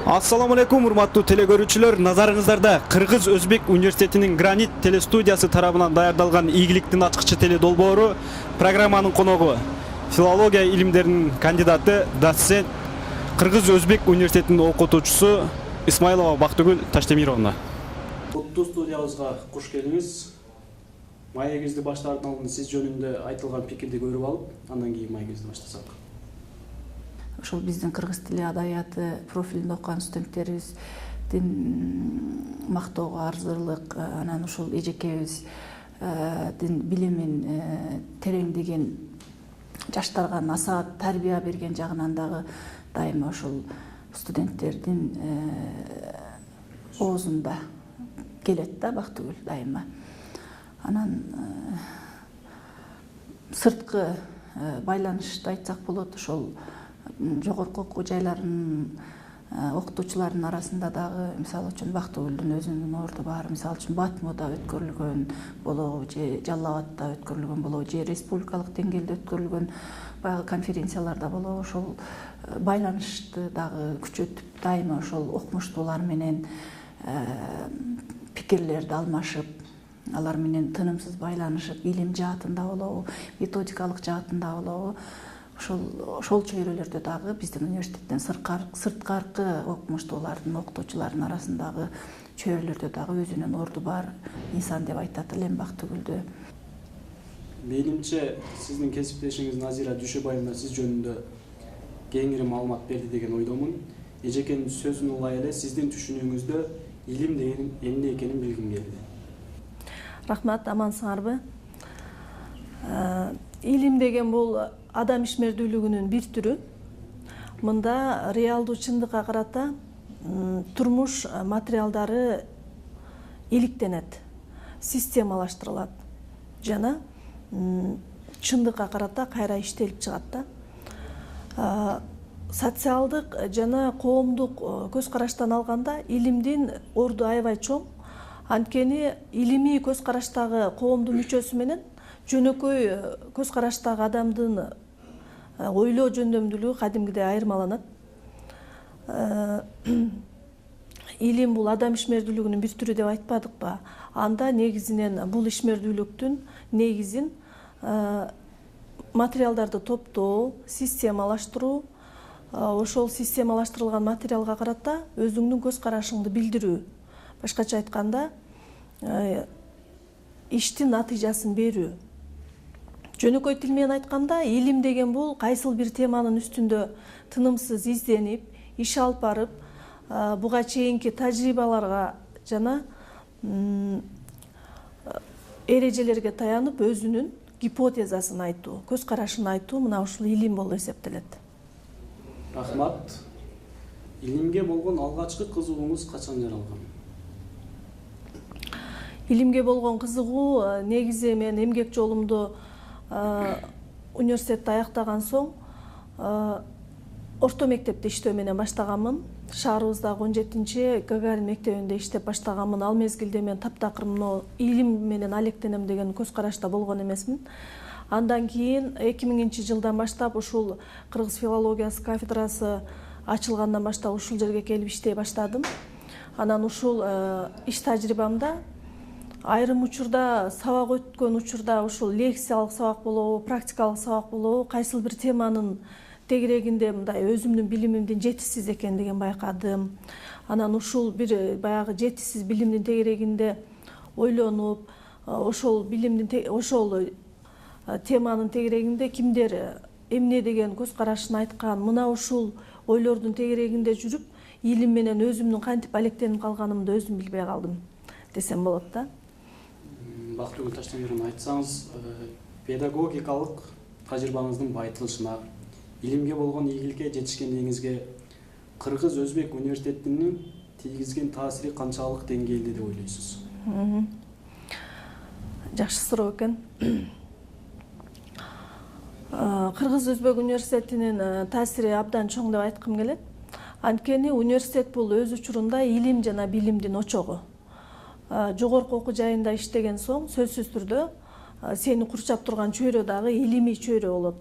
Ассаламу алейкум, урматтуу телекөрүүчүлөр. Назарыңыздарда Кыргыз Өзбек университетинин Гранит телестудиясы тарабынан даярдалган ийгиликтин ачкычы теле долбоору программанын коногу филология илимдеринин кандидаты, доцент, Кыргыз Өзбек университетинин окутуучусу Исмаилова Бактыгүл Таштемировна. Куттуу студиябызга куш келиңиз. Маегибизди баштаардан алдын сиз жөнүндө айтылган пикирди көрүп алып, андан кийин маегибизди баштасак. Ошол биздин кыргыз тили адабияты профилинде окуган студенттерибиздин мактоого арзырлык, анан ушул эжекебиздин билимин тереңдеген, жаштарга насаат тарбия берген жагынан дагы дайыма ошол студенттердин оозунда келет да Бактыгүл дайыма. Анан сырткы байланышты айтсак болот, ошол жогорку окуу жайларынын окутуучуларынын арасында дагы мисалы үчүн Бактыгүлдүн өзүнүн орду бар. Мисалы үчүн Батмуда өткөрүлгөн болобу, же Жалал Абадта өткөрүлгөн болобу, же республикалык деңгээлде өткөрүлгөн баягы конференцияларда болобу, ошол байланышты дагы күчөтүп, дайыма ошол окумуштуулар менен пикирлерди алмашып, алар менен тынымсыз байланышып, илим жаатында болобу, методикалык жаатында болобу, ошол чөйрөлөрдө дагы биздин университеттен сырткаркы окумуштуулардын, окутуучулардын арасындагы чөйрөлөрдө дагы өзүнүн орду бар инсан деп айтат элем Бактыгүлдү. Менимче сиздин кесиптешиңиз Назира Дүйшөбаевна сиз жөнүндө кеңири маалымат берди деген ойдомун. Эжекенин сөзүн улай эле сиздин түшүнүүңүздө илим деген эмне экенин билгим келди. Рахмат, амансыңарбы? Илим деген бул адам ишмердүүлүгүнүн бир түрү. Мында реалдуу чындыкка карата турмуш материалдары иликтенет, системалаштырылат жана чындыкка карата кайра иштелип чыгат да. Социалдык жана коомдук көз караштан алганда илимдин орду аябай чоң. Анткени илимий көз караштагы коомдун мүчөсү менен жөнөкөй көз караштагы адамдын ойлоо жөндөмдүүлүгү кадимгидей айырмаланат. Илим бул адам ишмердүүлүгүнүн бир түрү деп айтпадыкпы? Анда негизинен бул ишмердүүлүктүн негизин материалдарды топтоо, системалаштыруу, ошол системалаштырылган материалга карата өзүңдүн көз карашыңды билдирүү. Башкача айтканда, иштин натыйжасын берүү. Жөнөкөй тил менен айтканда, илим деген бул кайсыл бир теманын үстүндө тынымсыз изденип, иш алып барып, буга чейинки тажрыйбаларга жана эрежелерге таянып өзүнүн гипотезасын айтуу, көз карашын айтуу, мына ушул илим болуп эсептелет. Рахмат. Илимге болгон алгачкы кызыгууңуз качан жаралган? Илимге болгон кызыгуу негизи мен эмгек жолумду университетти аяктаган соң орто мектепте иштөө менен баштаганмын. Шаарыбыздагы 17-чи Гагарин мектебинде иштеп баштаганмын. Ал мезгилде мен таптакыр илим менен алектенем деген көз карашта болгон эмесмин. Андан кийин 2000-жылдан баштап ушул Кыргыз филологиясы кафедрасы ачылгандан баштап ушул жерге келип иштей баштадым. Анан ушул иш тажрыйбамда айрым учурда сабак өткөн учурда ушул лекциялык сабак болобу, практикалык сабак болобу, кайсыл бир теманын тегерегинде мындай өзүмдүн билимимдин жетишсиз экендигин байкадым. Анан ушул бир баягы жетишсиз билимдин тегерегинде ойлонуп, ошол теманын тегерегинде кимдер эмне деген көз карашын айткан, мына ушул ойлордун тегерегинде жүрүп, илим менен өзүмдүн кантип алектенип калганымды өзүм билбей калдым десем болот да. Бактыгүл Таштемировна, айтсаңыз, педагогикалык тажрыйбаңыздын байытылышына, илимге болгон ийгиликке жетишкендигиңизге Кыргыз Өзбек университетинин тийгизген таасири канчалык деңгээлде деп ойлойсуз? Жакшы суроо экен. Кыргыз Өзбек университетинин таасири абдан чоң деп айткым келет. Анткени университет бул өз учурунда илим жана билимдин очогу. Жогорку окуу жайында иштеген соң сөзсүз түрдө сени курчап турган чөйрө дагы илимий чөйрө болот.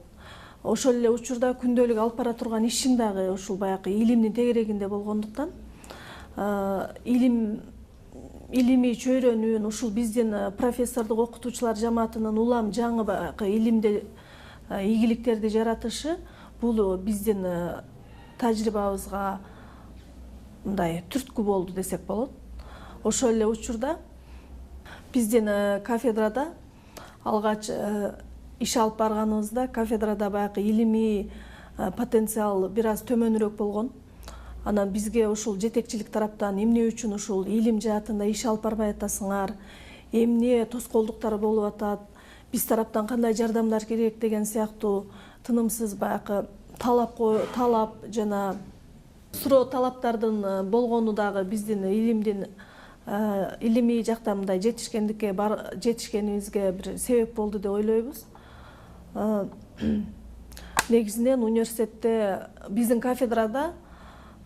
ошол эле учурда күндөлүк алып бара турган ишим дагы ушул баягы илимдин тегерегинде болгондуктан илимий чөйрөнүүн ушул биздин профессордук окутуучулар жамаатынын улам жаңы баягы илимде ийгиликтерди жаратышы бул биздин тажрыйбабызга мындай түрткү болду десек болот. Ошол эле учурда биздин кафедрада алгач иш алып барганыбызда кафедрада баягы илимий потенциал бир аз төмөнүрөөк болгон. Анан бизге ушул жетекчилик тараптан эмне үчүн ушул илим жаатында иш алып барбай атасыңар, эмне тоскоолдуктар болуп атат, биз тараптан кандай жардамдар керек деген сыяктуу тынымсыз баягы талап жана суроо талаптардын болгону дагы биздин илимий жакта мындай жетишкенибизге бир себеп болду деп ойлойбуз. Негизинен университетте биздин кафедрада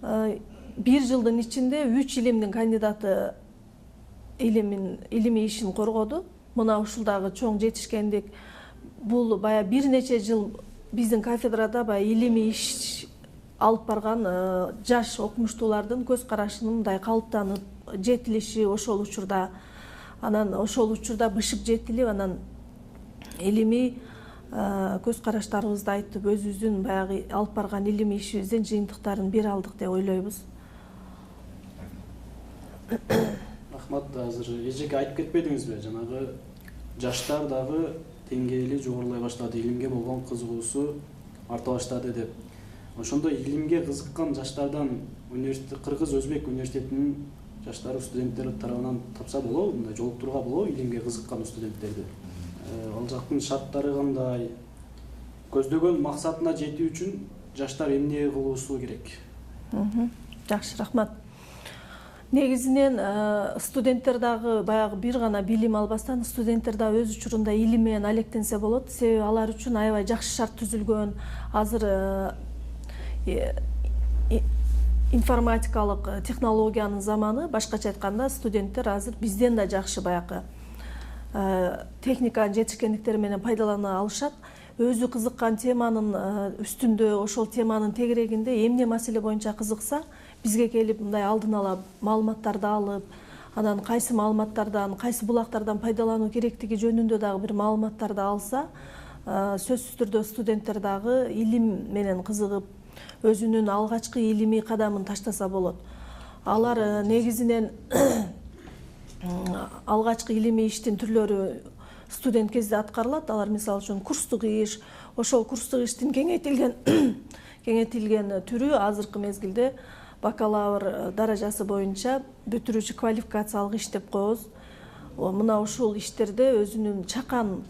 1 жылдын ичинде 3 илимдин кандидаты илимий ишин коргоду. Мына ушул дагы чоң жетишкендик. Бул бая бир нече жыл биздин кафедрада бая илимий иш алып барган жаш окумуштуулардын көз карашынын мындай калыптанып жетилиши ошол учурда, анан ошол учурда бышып жетилип, анан илимий көз караштарыбызды айтып, өзүбүздүн баягы алып барган илимий ишибиздин жыйынтыктарын бере алдык деп ойлойбуз. Рахмат, азыр эжеке айтып кетпедиңизби? Жанагы жаштар дагы деңгээли жогорулай баштады, илимге болгон кызыгуусу арта баштады деп. Ошондо илимге кызыккан жаштардан Кыргыз Өзбек университетинин жаштары студенттери тарабынан тапса болобу, мындай жолуктурууга болобу илимге кызыккан студенттерди? Ал жактын шарттары кандай? Көздөгөн максатына жетүү үчүн жаштар эмне кылуусу керек? Жакшы, рахмат. Негизинен студенттер дагы баягы бир гана билим албастан студенттер дагы өз учурунда илим менен алектенсе болот. Себеби алар үчүн аябай жакшы шарт түзүлгөн. Азыр информатикалык технологиянын заманы, башкача айтканда студенттер азыр бизден да жакшы баягы техниканын жетишкендиктери менен пайдалана алышат. Өзү кызыккан теманын үстүндө, ошол теманын тегерегинде эмне маселе боюнча кызыкса, бизге келип мындай алдын ала маалыматтарды алып, анан кайсы маалыматтардан, кайсы булактардан пайдалануу керектиги жөнүндө дагы бир маалыматтарды алса, сөзсүз түрдө студенттер дагы илим менен кызыгып, өзүнүн алгачкы илимий кадамын таштаса болот. Алар негизинен алгачкы илимий иштин түрлөрү студент кезде аткарылат. Алар мисалы үчүн курстук иш, ошол курстук иштин кеңейтилген түрү азыркы мезгилде бакалавр даражасы боюнча бүтүрүүчү квалификациялык иш деп коебуз. Мына ушул иштерде өзүнүн чакан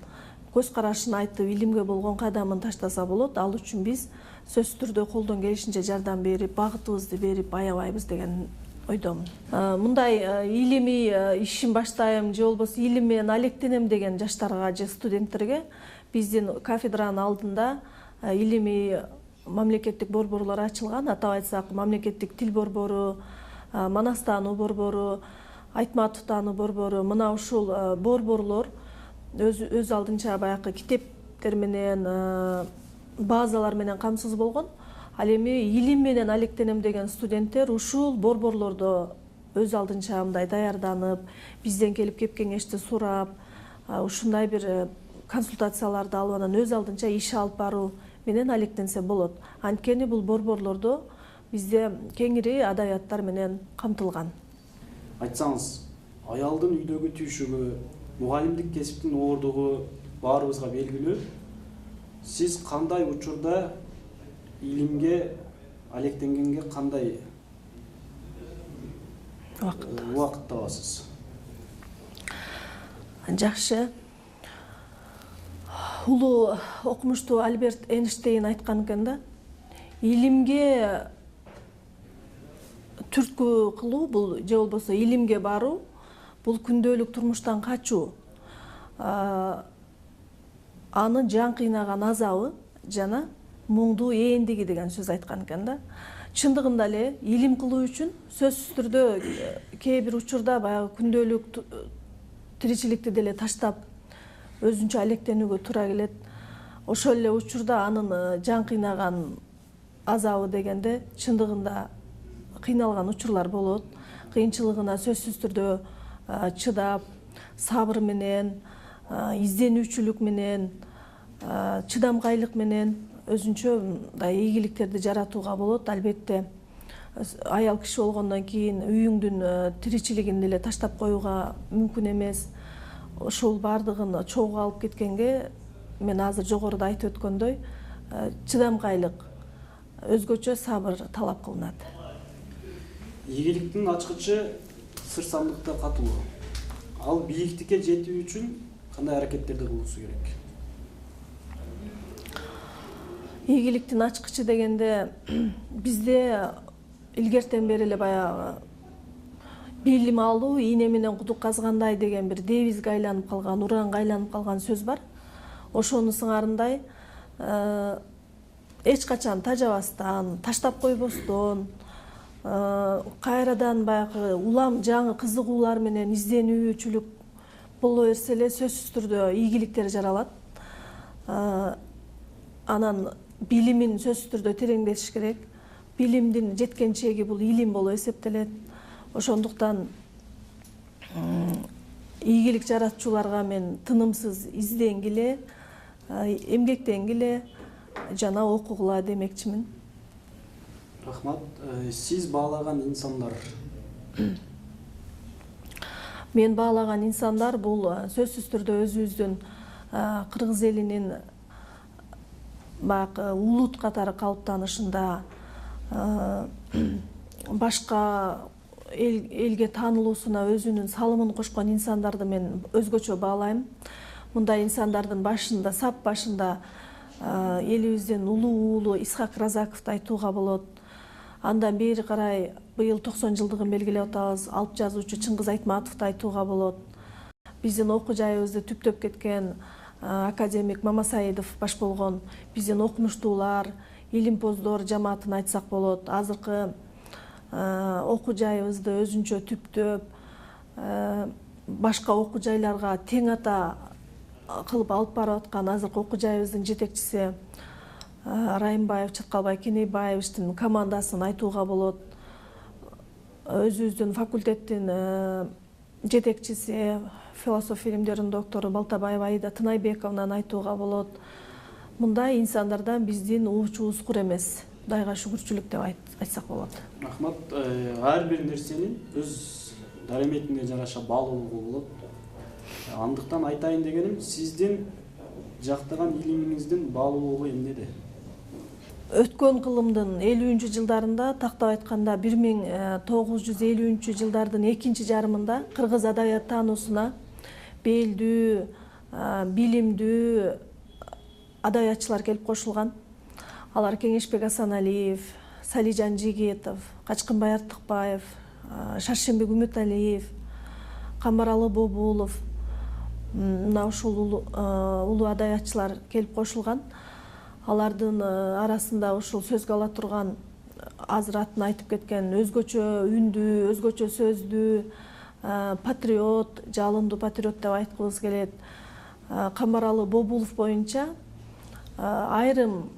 көз карашын айтып, илимге болгон кадамын таштаса болот. Ал үчүн биз сөзсүз түрдө колдон келишинче жардам берип, багытыбызды берип аябайбыз деген ойдомун. Мындай илимий ишин баштайм же болбосо илим менен алектенем деген жаштарга же студенттерге биздин кафедранын алдында илимий мамлекеттик борборлор ачылган. Атап айтсак, мамлекеттик тил борбору, Манастануу борбору, Айтматовтануу борбору. Мына ушул борборлор өз алдынча баягы китептер менен, базалар менен камсыз болгон. Ал эми илим менен алектенем деген студенттер ушул борборлордо өз алдынча мындай даярданып, бизден келип кеп кеңешти сурап, ушундай бир консультацияларды алып, анан өз алдынча иш алып баруу менен алектенсе болот. Анткени бул борборлордо бизде кеңири адабияттар менен камтылган. Айтсаңыз, аялдын үйдөгү түйшүгү, мугалимдик кесиптин оордугу баарыбызга белгилүү. Сиз кандай учурда илимге алектенгенге кандай убакыт табасыз? Жакшы. Улуу окумуштуу Альберт Эйнштейн айткан экен да, илимге түрткү кылуу бул же болбосо илимге баруу бул күндөлүк турмуштан качуу. Аны жан кыйнаган азабы жана муңдуу эендиги деген сөз айткан экен да. Чындыгында эле илим кылуу үчүн сөзсүз түрдө кээ бир учурда баягы күндөлүк тиричиликти деле таштап өзүнчө алектенүүгө туура келет. ошол эле учурда анын жан кыйнаган азабы дегенде чындыгында кыйналган учурлар болот. Кыйынчылыгына сөзсүз түрдө чыдап, сабыр менен, изденүүчүлүк менен, чыдамкайлык менен өзүнчө мындай ийгиликтерди жаратууга болот. Албетте аял киши болгондон кийин үйүңдүн тиричилигин деле таштап коюуга мүмкүн эмес. Ошол баардыгын чогуу алып кеткенге мен азыр жогоруда айтып өткөндөй чыдамкайлык, өзгөчө сабыр талап кылынат. Ийгиликтин ачкычы сырсандыкта катуу. Ал бийиктикке жетүү үчүн кандай аракеттерди кылуусу керек? Ийгиликтин ачкычы дегенде бизде илгертен бери эле баягы билим алуу ийне менен кудук казгандай деген бир девизге айланып калган, уранга айланып калган сөз бар. Ошонун сыңарындай эч качан тажабастан, таштап койбостон, кайрадан баягы улам жаңы кызыгуулар менен изденүүчүлүк боло берсе эле сөзсүз түрдө ийгиликтер жаралат. Анан билимин сөзсүз түрдө тереңдетиш керек. Билимдин жеткен чеги бул илим болуп эсептелет. Ошондуктан ийгилик жаратчуларга мен тынымсыз изденгиле, эмгектенгиле жана окугула демекчимин. Рахмат. Сиз баалаган инсандар? Мен баалаган инсандар бул сөзсүз түрдө өзүбүздүн кыргыз элинин баягы улут катары калыптанышында башка элге таанылуусуна өзүнүн салымын кошкон инсандарды мен өзгөчө баалайм. Мындай инсандардын башында, сап башында элибиздин улуу уулу Исхак Разаковду айтууга болот. Андан бери карай быйыл 90 жылдыгын белгилеп атабыз. Алып жазуучу Чыңгыз Айтматовду айтууга болот. Биздин окуу жайыбызды түптөп кеткен академик Мамасаидов баш болгон биздин окумуштуулар, илимпоздор жамаатын айтсак болот. Азыркы окуу жайыбызды өзүнчө түптөп, башка окуу жайларга тең ата кылып алып барып аткан азыркы окуу жайыбыздын жетекчиси Райымбаев, Чаткалбай Кенейбаевичтин командасын айтууга болот. Өзүбүздүн факультеттин жетекчиси, философия илимдеринин доктору Балтабаева Аида Тынайбековнан айтууга болот. Мындай инсандардан биздин уучубуз кур эмес. Кудайга шүгүрчүлүк деп айтсак болот. Рахмат. Ар бир нерсенин өз дареметине жараша баалуулугу болот. Андыктан айтайын дегеним, сиздин жактаган илимиңиздин баалуулугу эмнеде? Өткөн кылымдын 50 жылдарында, тактап айтканда 1950 жылдардын экинчи жарымында кыргыз адабият таануусуна белдүү, билимдүү адабиятчылар келип кошулган. Алар Кеңешбек Асаналиев, Салижан Жигитов, Качкынбай Артыкбаев, Шаршембек Үмүталиев, Камбаралы Бобулов, мына ушул улуу адабиятчылар келип кошулган. Алардын арасында ушул сөзгө ала турган азыр атын айтып кеткен өзгөчө үндүү, өзгөчө сөздүү, патриот, жалындуу патриот деп айткыбыз келет. Камбаралы Бобулов боюнча айрым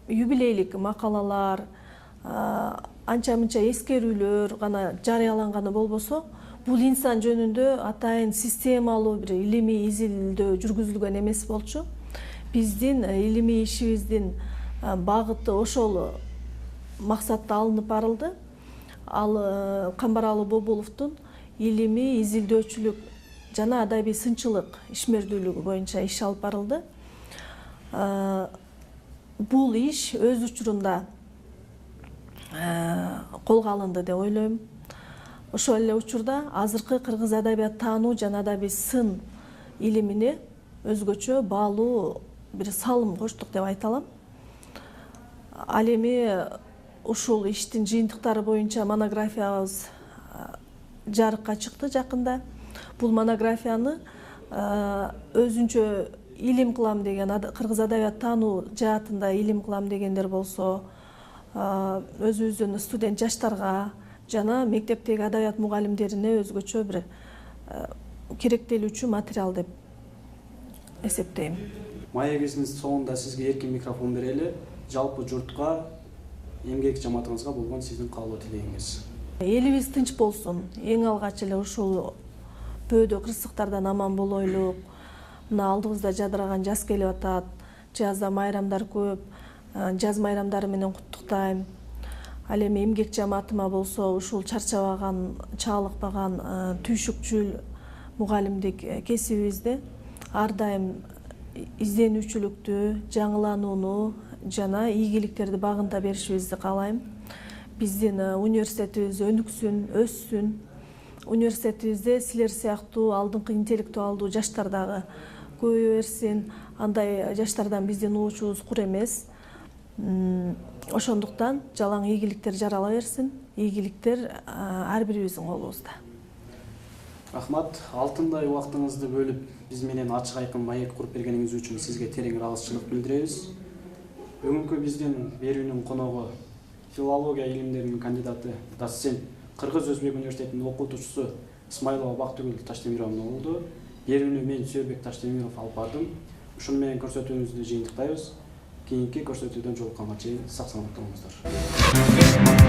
юбилейлик макалалар, анча-мынча эскерүүлөр гана жарыяланганы болбосо, бул инсан жөнүндө атайын системалуу бир илимий изилдөө жүргүзүлгөн эмес болчу. Биздин илимий ишибиздин багыты ошол максатта алынып барылды. Ал Камбаралы Бобуловдун илимий изилдөөчүлүк жана адабий сынчылык ишмердүүлүгү боюнча иш алып барылды. Бул иш өз учурунда колго алынды деп ойлойм. Ошол эле учурда азыркы кыргыз адабият таануу жана адабий сын илимине өзгөчө баалуу бир салым коштук деп айта алам. Ал эми ушул иштин жыйынтыктары боюнча монографиябыз жарыкка чыкты жакында. Бул монографияны өзүнчө илим кылам деген, кыргыз адабият таануу жаатында илим кылам дегендер болсо, өзүбүздүн студент жаштарга жана мектептеги адабият мугалимдерине өзгөчө бир керектелүүчү материал деп эсептейм. маегибиздин соңунда сизге эркин микрофон берели. Жалпы журтка, эмгек жамаатыңызга болгон сиздин каалоо тилегиңиз. Элибиз тынч болсун. Эң алгач эле ушул бөөдө кырсыктардан аман болойлук. Мына алдыбызда жадыраган жаз келип атат. Жазда майрамдар көп. Жаз майрамдары менен куттуктайм. Ал эми эмгек жамаатыма болсо ушул чарчабаган, чалыкпаган түйшүкчүл мугалимдик кесибибизде ар дайым изденүүчүлүктү, жаңыланууну жана ийгиликтерди багынта беришибизди каалайм. Биздин университетибиз өнүксүн, өссүн. Университетибизде силер сыяктуу алдыңкы интеллектуалдуу жаштар дагы көбөйө берсин. Андай жаштардан биздин уучубуз кур эмес. Ошондуктан жалаң ийгиликтер жарала берсин. Ийгиликтер ар бирибиздин колубузда. Рахмат, алтындай убактыңызды бөлүп биз менен ачык айкын маек куруп бергениңиз үчүн сизге терең ыраазычылык билдиребиз. Бүгүнкү биздин берүүнүн коногу филология илимдеринин кандидаты, доцент, Кыргыз Өзбек университетинин окутуучусу Исмайлова Бактыгүл Таштемировна болду. Берүүнү мен Сүйөрбек Таштемиров алып бардым. Ушуну менен көрсөтүүбүздү жыйынтыктайбыз. Кийинки көрсөтүүдөн жолукканга чейин сак саламатта болуңуздар.